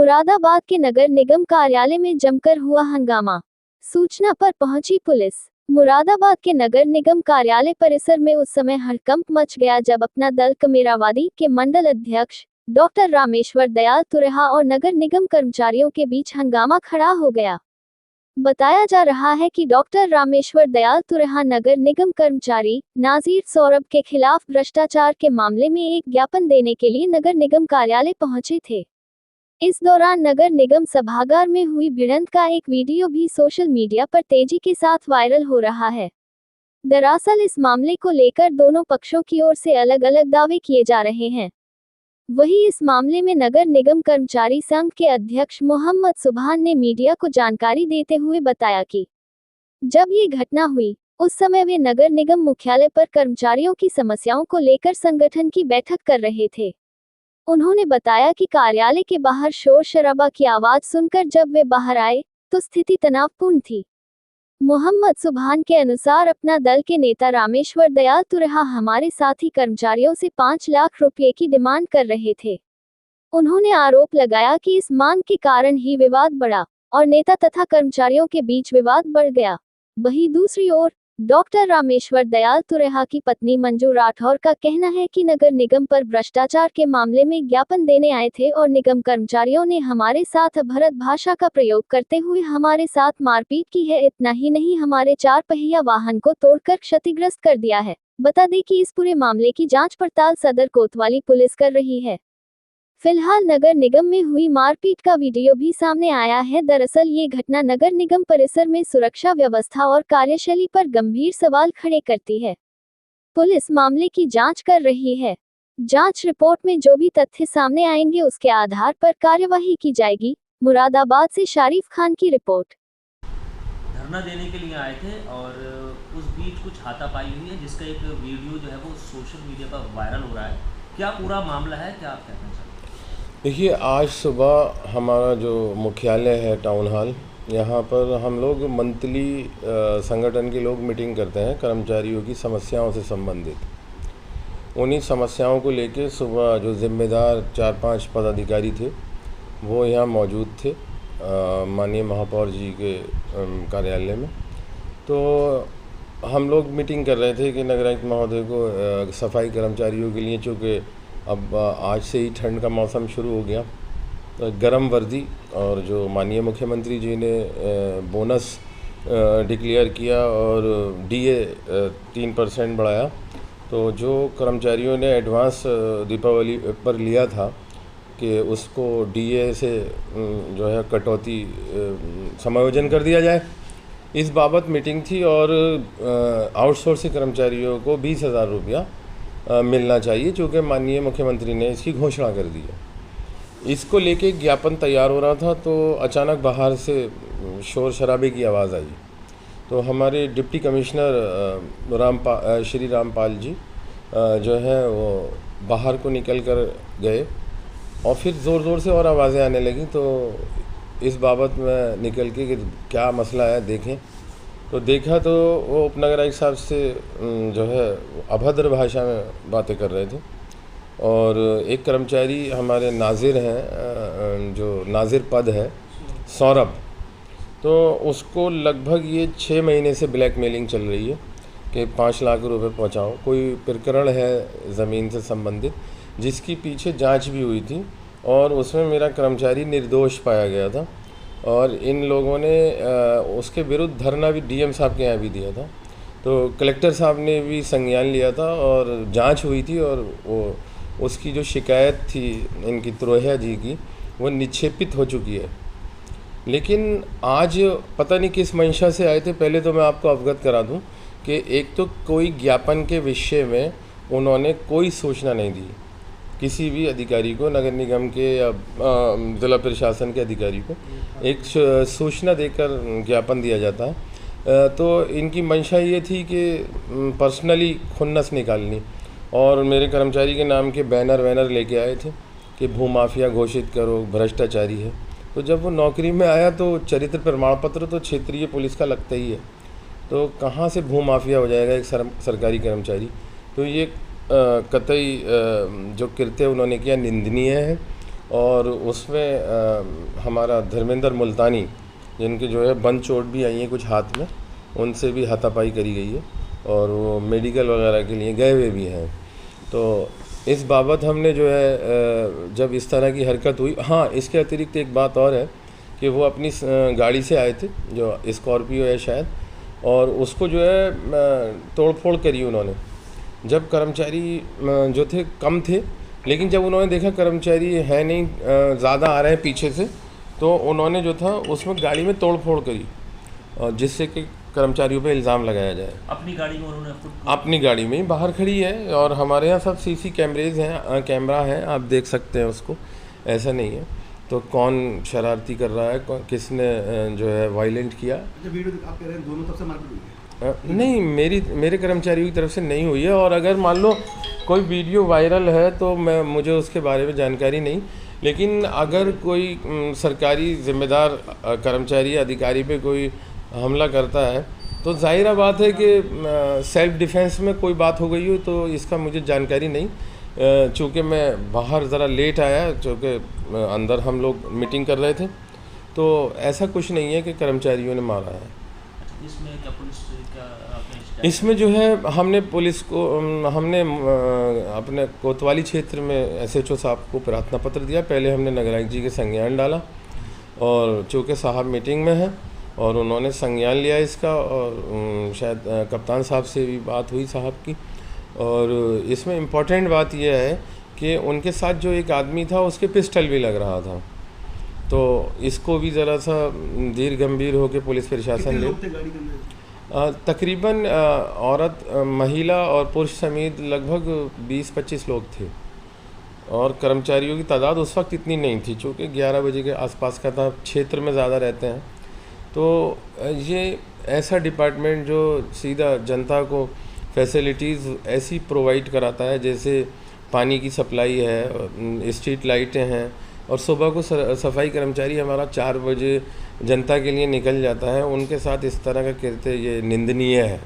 मुरादाबाद के नगर निगम कार्यालय में जमकर हुआ हंगामा। सूचना पर पहुंची पुलिस। मुरादाबाद के नगर निगम कार्यालय परिसर में उस समय हड़कंप मच गया जब अपना दल कमेरावादी के मंडल अध्यक्ष डॉक्टर रामेश्वर दयाल तुरेहा और नगर निगम कर्मचारियों के बीच हंगामा खड़ा हो गया। बताया जा रहा है कि डॉक्टर रामेश्वर दयाल तुरेहा नगर निगम कर्मचारी नाजीर सौरभ के खिलाफ भ्रष्टाचार के मामले में एक ज्ञापन देने के लिए नगर निगम कार्यालय पहुंचे थे। इस दौरान नगर निगम सभागार में हुई भिड़ंत का एक वीडियो भी सोशल मीडिया पर तेजी के साथ वायरल हो रहा है। दरअसल इस मामले को लेकर दोनों पक्षों की ओर से अलग अलग दावे किए जा रहे हैं। वहीं इस मामले में नगर निगम कर्मचारी संघ के अध्यक्ष मोहम्मद सुभान ने मीडिया को जानकारी देते हुए बताया कि जब ये घटना हुई उस समय वे नगर निगम मुख्यालय पर कर्मचारियों की समस्याओं को लेकर संगठन की बैठक कर रहे थे। उन्होंने बताया कि कार्यालय के बाहर शोर शराबा की आवाज सुनकर जब वे बाहर आए तो स्थिति तनावपूर्ण थी। मोहम्मद सुभान के अनुसार अपना दल के नेता रामेश्वर दयाल तुरेहा हमारे साथी कर्मचारियों से 5 लाख रुपए की डिमांड कर रहे थे। उन्होंने आरोप लगाया कि इस मांग के कारण ही विवाद बढ़ा और नेता तथा कर्मचारियों के बीच विवाद बढ़ गया। वहीं दूसरी ओर डॉक्टर रामेश्वर दयाल तुरेहा की पत्नी मंजू राठौर का कहना है कि नगर निगम पर भ्रष्टाचार के मामले में ज्ञापन देने आए थे और निगम कर्मचारियों ने हमारे साथ अभद्र भाषा का प्रयोग करते हुए हमारे साथ मारपीट की है। इतना ही नहीं, हमारे 4 पहिया वाहन को तोड़कर क्षतिग्रस्त कर दिया है। बता दें कि इस पूरे मामले की जांच पड़ताल सदर कोतवाली पुलिस कर रही है। फिलहाल नगर निगम में हुई मारपीट का वीडियो भी सामने आया है। दरअसल ये घटना नगर निगम परिसर में सुरक्षा व्यवस्था और कार्यशैली पर गंभीर सवाल खड़े करती है। पुलिस मामले की जांच कर रही है। जांच रिपोर्ट में जो भी तथ्य सामने आएंगे उसके आधार पर कार्यवाही की जाएगी। मुरादाबाद से शारिफ खान की रिपोर्ट। धरना देने के लिए आए थे और उस बीच कुछ हाथापाई हुई है, जिसका एक वीडियो जो है वो सोशल मीडिया पर वायरल हो रहा है। क्या पूरा मामला है, क्या आप कहना चाहते हैं? देखिए, आज सुबह हमारा जो मुख्यालय है टाउन हॉल, यहाँ पर हम लोग मंथली संगठन के लोग मीटिंग करते हैं कर्मचारियों की समस्याओं से संबंधित। उन्हीं समस्याओं को लेके सुबह जो जिम्मेदार 4-5 पदाधिकारी थे वो यहाँ मौजूद थे माननीय महापौर जी के कार्यालय में। तो हम लोग मीटिंग कर रहे थे कि नगर आयुक्त महोदय को सफाई कर्मचारियों के लिए, चूँकि अब आज से ही ठंड का मौसम शुरू हो गया, तो गर्म वर्दी और जो माननीय मुख्यमंत्री जी ने बोनस डिक्लेयर किया और डीए 3% बढ़ाया, तो जो कर्मचारियों ने एडवांस दीपावली पर लिया था कि उसको डीए से जो है कटौती समायोजन कर दिया जाए, इस बाबत मीटिंग थी। और आउटसोर्सिंग कर्मचारियों को 20,000 रुपया मिलना चाहिए, चूँकि माननीय मुख्यमंत्री ने इसकी घोषणा कर दी है। इसको लेके ज्ञापन तैयार हो रहा था तो अचानक बाहर से शोर शराबे की आवाज़ आई। तो हमारे डिप्टी कमिश्नर श्री रामपाल जी जो है वो बाहर को निकल कर गए और फिर ज़ोर से और आवाज़ें आने लगी। तो इस बाबत में निकल के कि क्या मसला है देखें, तो देखा तो वो उपनगर आयुक्त साहब से जो है अभद्र भाषा में बातें कर रहे थे। और एक कर्मचारी हमारे नाजिर हैं, जो नाजिर पद है सौरभ, तो उसको लगभग ये 6 महीने से ब्लैकमेलिंग चल रही है कि 5 लाख रुपए पहुंचाओ। कोई प्रकरण है ज़मीन से संबंधित जिसकी पीछे जांच भी हुई थी और उसमें मेरा कर्मचारी निर्दोष पाया गया था और इन लोगों ने उसके विरुद्ध धरना भी डीएम साहब के यहाँ भी दिया था। तो कलेक्टर साहब ने भी संज्ञान लिया था और जांच हुई थी और वो उसकी जो शिकायत थी इनकी तुरेहा जी की, वो निक्षेपित हो चुकी है। लेकिन आज पता नहीं किस मंशा से आए थे। पहले तो मैं आपको अवगत करा दूं कि एक तो कोई ज्ञापन के विषय में उन्होंने कोई सूचना नहीं दी किसी भी अधिकारी को, नगर निगम के या ज़िला प्रशासन के अधिकारी को एक सूचना देकर ज्ञापन दिया जाता है। तो इनकी मंशा ये थी कि पर्सनली खुन्नस निकालनी और मेरे कर्मचारी के नाम के बैनर लेके आए थे कि भूमाफिया घोषित करो, भ्रष्टाचारी है। तो जब वो नौकरी में आया तो चरित्र प्रमाण पत्र तो क्षेत्रीय पुलिस का लगता ही है, तो कहाँ से भूमाफिया हो जाएगा एक सरकारी कर्मचारी। तो ये कतई जो कृत्य उन्होंने किया निंदनीय है और उसमें हमारा धर्मेंद्र मुल्तानी, जिनके जो है बंद चोट भी आई है कुछ हाथ में, उनसे भी हाथापाई करी गई है और वो मेडिकल वगैरह के लिए गए हुए भी हैं। तो इस बाबत हमने जो है जब इस तरह की हरकत हुई, हाँ इसके अतिरिक्त एक बात और है कि वो अपनी गाड़ी से आए थे, जो स्कॉर्पियो है शायद, और उसको जो है तोड़ फोड़ करी उन्होंने। जब कर्मचारी जो थे कम थे, लेकिन जब उन्होंने देखा कर्मचारी है नहीं, ज़्यादा आ रहे हैं पीछे से, तो उन्होंने जो था उसमें गाड़ी में तोड़ फोड़ करी, और जिससे कि कर्मचारियों पे इल्ज़ाम लगाया जाए। अपनी गाड़ी में उन्होंने अपनी गाड़ी में ही बाहर खड़ी है, और हमारे यहाँ सब सीसी कैमरेज हैं, कैमरा है, आप देख सकते हैं उसको, ऐसा नहीं है। तो कौन शरारती कर रहा है, किसने जो है वायलेंट किया। वीडियो आप कह रहे हैं दोनों तरफ से मारपीट हुई है? नहीं, मेरे कर्मचारियों की तरफ से नहीं हुई है, और अगर मान लो कोई वीडियो वायरल है तो मुझे उसके बारे में जानकारी नहीं, लेकिन अगर कोई सरकारी जिम्मेदार कर्मचारी अधिकारी पे कोई हमला करता है तो ज़ाहिर बात है कि सेल्फ डिफेंस में कोई बात हो गई हो, तो इसका मुझे जानकारी नहीं। चूँकि मैं बाहर ज़रा लेट आया, चूँकि अंदर हम लोग मीटिंग कर रहे थे, तो ऐसा कुछ नहीं है कि कर्मचारियों ने मारा है। इसमें क्या पुलिस का आपने इसमें जो है हमने पुलिस को हमने अपने कोतवाली क्षेत्र में SHO साहब को प्रार्थना पत्र दिया। पहले हमने नगर आयुक्त जी के संज्ञान डाला, और चूँकि साहब मीटिंग में है और उन्होंने संज्ञान लिया इसका, और शायद कप्तान साहब से भी बात हुई साहब की। और इसमें इम्पोर्टेंट बात यह है कि उनके साथ जो एक आदमी था उसके पिस्टल भी लग रहा था, तो इसको भी ज़रा सा धीर गंभीर होकर पुलिस प्रशासन ने तकरीबन औरत, महिला और पुरुष समेत लगभग 20-25 लोग थे, और कर्मचारियों की तादाद उस वक्त इतनी नहीं थी, चूँकि 11 बजे के आसपास का था, क्षेत्र में ज़्यादा रहते हैं। तो ये ऐसा डिपार्टमेंट जो सीधा जनता को फैसिलिटीज़ ऐसी प्रोवाइड कराता है, जैसे पानी की सप्लाई है, स्ट्रीट लाइटें हैं, और सुबह को सफाई कर्मचारी हमारा 4 बजे जनता के लिए निकल जाता है, उनके साथ इस तरह का कृत्य ये निंदनीय है।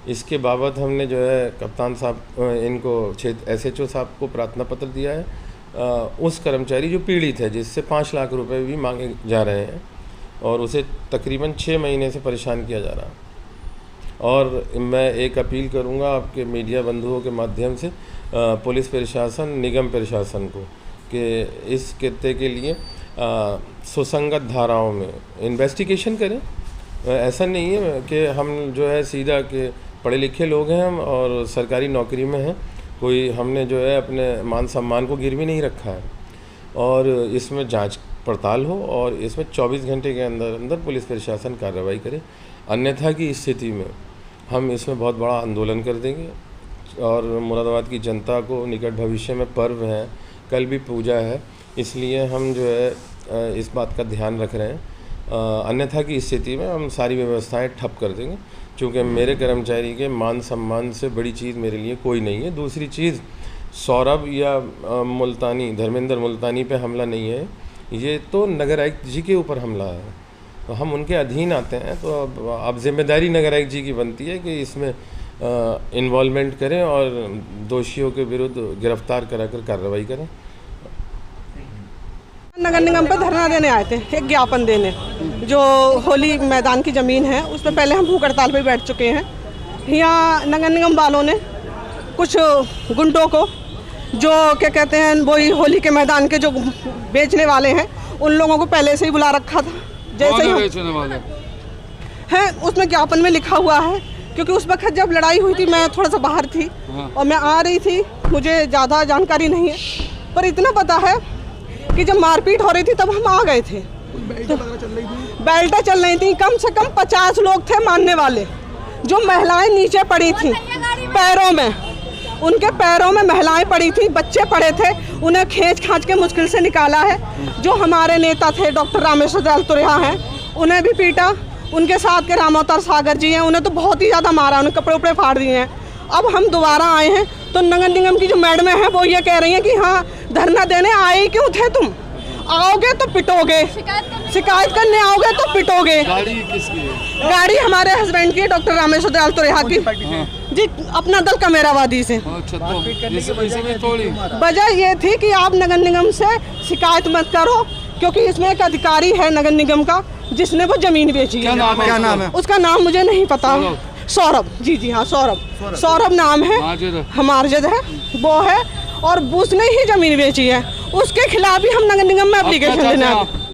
इसके बाबत हमने जो है कप्तान साहब इनको SHO साहब को प्रार्थना पत्र दिया है। उस कर्मचारी जो पीड़ित है, जिससे 5 लाख रुपए भी मांगे जा रहे हैं, और उसे तकरीबन 6 महीने से परेशान किया जा रहा है। और मैं एक अपील करूंगा आपके मीडिया बंधुओं के माध्यम से पुलिस प्रशासन, निगम प्रशासन को, कि इस कृत्य के लिए सुसंगत धाराओं में इन्वेस्टिगेशन करें। ऐसा नहीं है कि हम जो है सीधा कि पढ़े लिखे लोग हैं हम और सरकारी नौकरी में हैं, कोई हमने जो है अपने मान सम्मान को गिरवी नहीं रखा है। और इसमें जांच पड़ताल हो, और इसमें 24 घंटे के अंदर अंदर पुलिस प्रशासन कार्रवाई करे, अन्यथा की स्थिति में हम इसमें बहुत बड़ा आंदोलन कर देंगे। और मुरादाबाद की जनता को निकट भविष्य में पर्व है, कल भी पूजा है, इसलिए हम जो है इस बात का ध्यान रख रहे हैं। अन्यथा की स्थिति में हम सारी व्यवस्थाएं ठप कर देंगे, क्योंकि मेरे कर्मचारी के मान सम्मान से बड़ी चीज़ मेरे लिए कोई नहीं है। दूसरी चीज़, सौरभ या मुल्तानी, धर्मेंद्र मुल्तानी पे हमला नहीं है, ये तो नगर आयुक्त जी के ऊपर हमला है, तो हम उनके अधीन आते हैं। तो अब जिम्मेदारी नगर आयुक्त जी की बनती है कि इसमें इन्वॉल्वमेंट करें और दोषियों के विरुद्ध गिरफ्तार कराकर कार्रवाई करें। नगर निगम पर धरना देने आए थे, एक ज्ञापन देने। जो होली मैदान की ज़मीन है उस पर पहले हम भूख हड़ताल पर बैठ चुके हैं। यहाँ नगर निगम वालों ने कुछ गुंडों को, जो क्या कहते हैं, वही होली के मैदान के जो बेचने वाले हैं, उन लोगों को पहले से ही बुला रखा था। जैसे ही बेचने वाले हैं उसमें ज्ञापन में लिखा हुआ है, क्योंकि उस वक्त जब लड़ाई हुई थी मैं थोड़ा सा बाहर थी और मैं आ रही थी, मुझे ज़्यादा जानकारी नहीं है, पर इतना पता है कि जब मारपीट हो रही थी तब हम आ गए थे। तो बेल्टें चल रही थी, कम से कम 50 लोग थे मानने वाले। जो महिलाएं नीचे पड़ी थी पैरों में, उनके पैरों में महिलाएं पड़ी थी, बच्चे पड़े थे, उन्हें खींच खांच के मुश्किल से निकाला है। जो हमारे नेता थे डॉक्टर रामेश्वर दयाल तुरेहा हैं, उन्हें भी पीटा। उनके साथ के रामोतर सागर जी हैं, उन्हें तो बहुत ही ज़्यादा मारा, उन्हें कपड़े उपड़े फाड़ दिए हैं। अब हम दोबारा आए हैं तो नगर निगम की जो मैडम है वो ये कह रही हैं कि हाँ धरना देने आए क्यों थे तुम, आओगे तो पिटोगे, शिकायत करने आओगे तो पिटोगे। गाड़ी किसकी है? गाड़ी हमारे हस्बैंड की, डॉक्टर रामेश्वर दयाल तुरेहा की जी, अपना दल कमेरावादी से। अच्छा, तो इसी में थोड़ी वजह ये थी कि आप नगर निगम से शिकायत मत करो, क्योंकि इसमें एक अधिकारी है नगर निगम का जिसने वो जमीन बेची है। क्या नाम है? उसका नाम मुझे नहीं पता। सौरभ, जी हाँ, सौरभ नाम है, मार्जद है वो है, और उसने ही जमीन बेची है, उसके खिलाफ ही हम नगर निगम में एप्लीकेशन देना है।